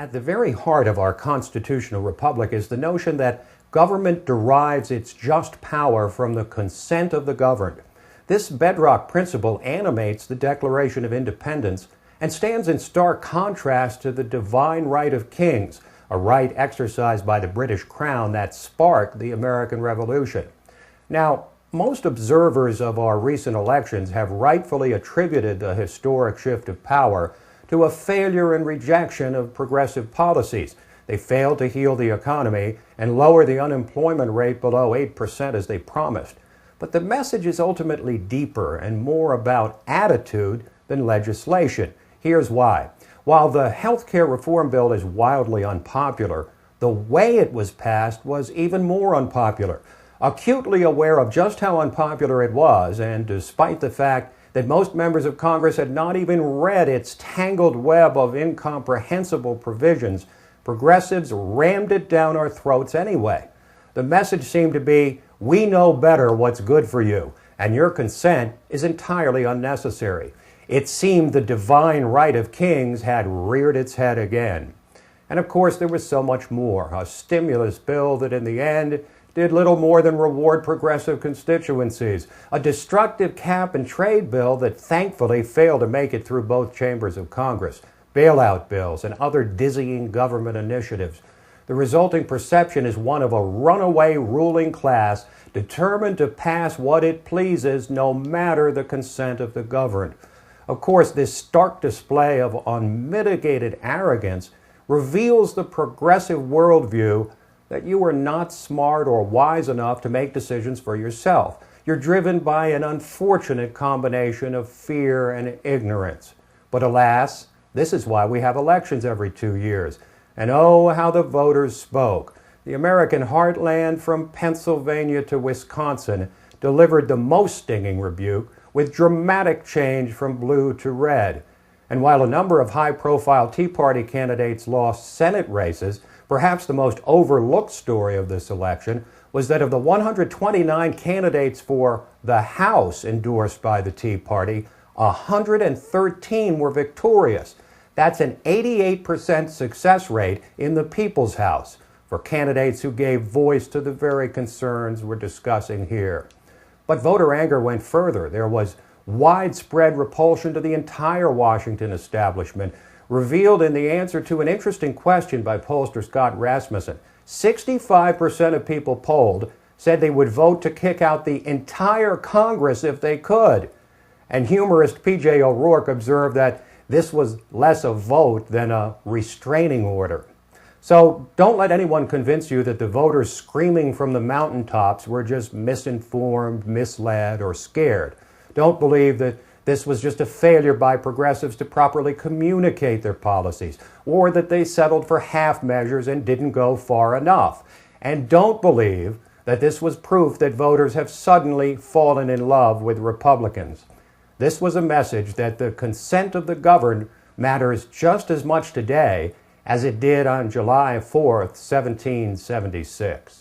At the very heart of our constitutional republic is the notion that government derives its just power from the consent of the governed. This bedrock principle animates the Declaration of Independence and stands in stark contrast to the divine right of kings, a right exercised by the British Crown that sparked the American Revolution. Now, most observers of our recent elections have rightfully attributed the historic shift of power to a failure and rejection of progressive policies. They failed to heal the economy and lower the unemployment rate below 8% as they promised. But the message is ultimately deeper and more about attitude than legislation. Here's why. While the health care reform bill is wildly unpopular, the way it was passed was even more unpopular. Acutely aware of just how unpopular it was, and despite the fact that most members of Congress had not even read its tangled web of incomprehensible provisions, progressives rammed it down our throats anyway. The message seemed to be, we know better what's good for you, and your consent is entirely unnecessary. It seemed the divine right of kings had reared its head again. And of course, there was so much more. A stimulus bill that in the end did little more than reward progressive constituencies, a destructive cap and trade bill that thankfully failed to make it through both chambers of Congress, bailout bills, and other dizzying government initiatives. The resulting perception is one of a runaway ruling class determined to pass what it pleases no matter the consent of the governed. Of course, this stark display of unmitigated arrogance reveals the progressive worldview that you are not smart or wise enough to make decisions for yourself. You're driven by an unfortunate combination of fear and ignorance. But alas, this is why we have elections every 2 years. And oh, how the voters spoke. The American heartland from Pennsylvania to Wisconsin delivered the most stinging rebuke with dramatic change from blue to red. And while a number of high-profile Tea Party candidates lost Senate races, perhaps the most overlooked story of this election was that of the 129 candidates for the House endorsed by the Tea Party, 113 were victorious. That's an 88% success rate in the People's House for candidates who gave voice to the very concerns we're discussing here. But voter anger went further. There was widespread repulsion to the entire Washington establishment, revealed in the answer to an interesting question by pollster Scott Rasmussen. 65% of people polled said they would vote to kick out the entire Congress if they could. And humorist P.J. O'Rourke observed that this was less a vote than a restraining order. So don't let anyone convince you that the voters screaming from the mountaintops were just misinformed, misled, or scared. Don't believe that this was just a failure by progressives to properly communicate their policies, or that they settled for half measures and didn't go far enough. And don't believe that this was proof that voters have suddenly fallen in love with Republicans. This was a message that the consent of the governed matters just as much today as it did on July 4th, 1776.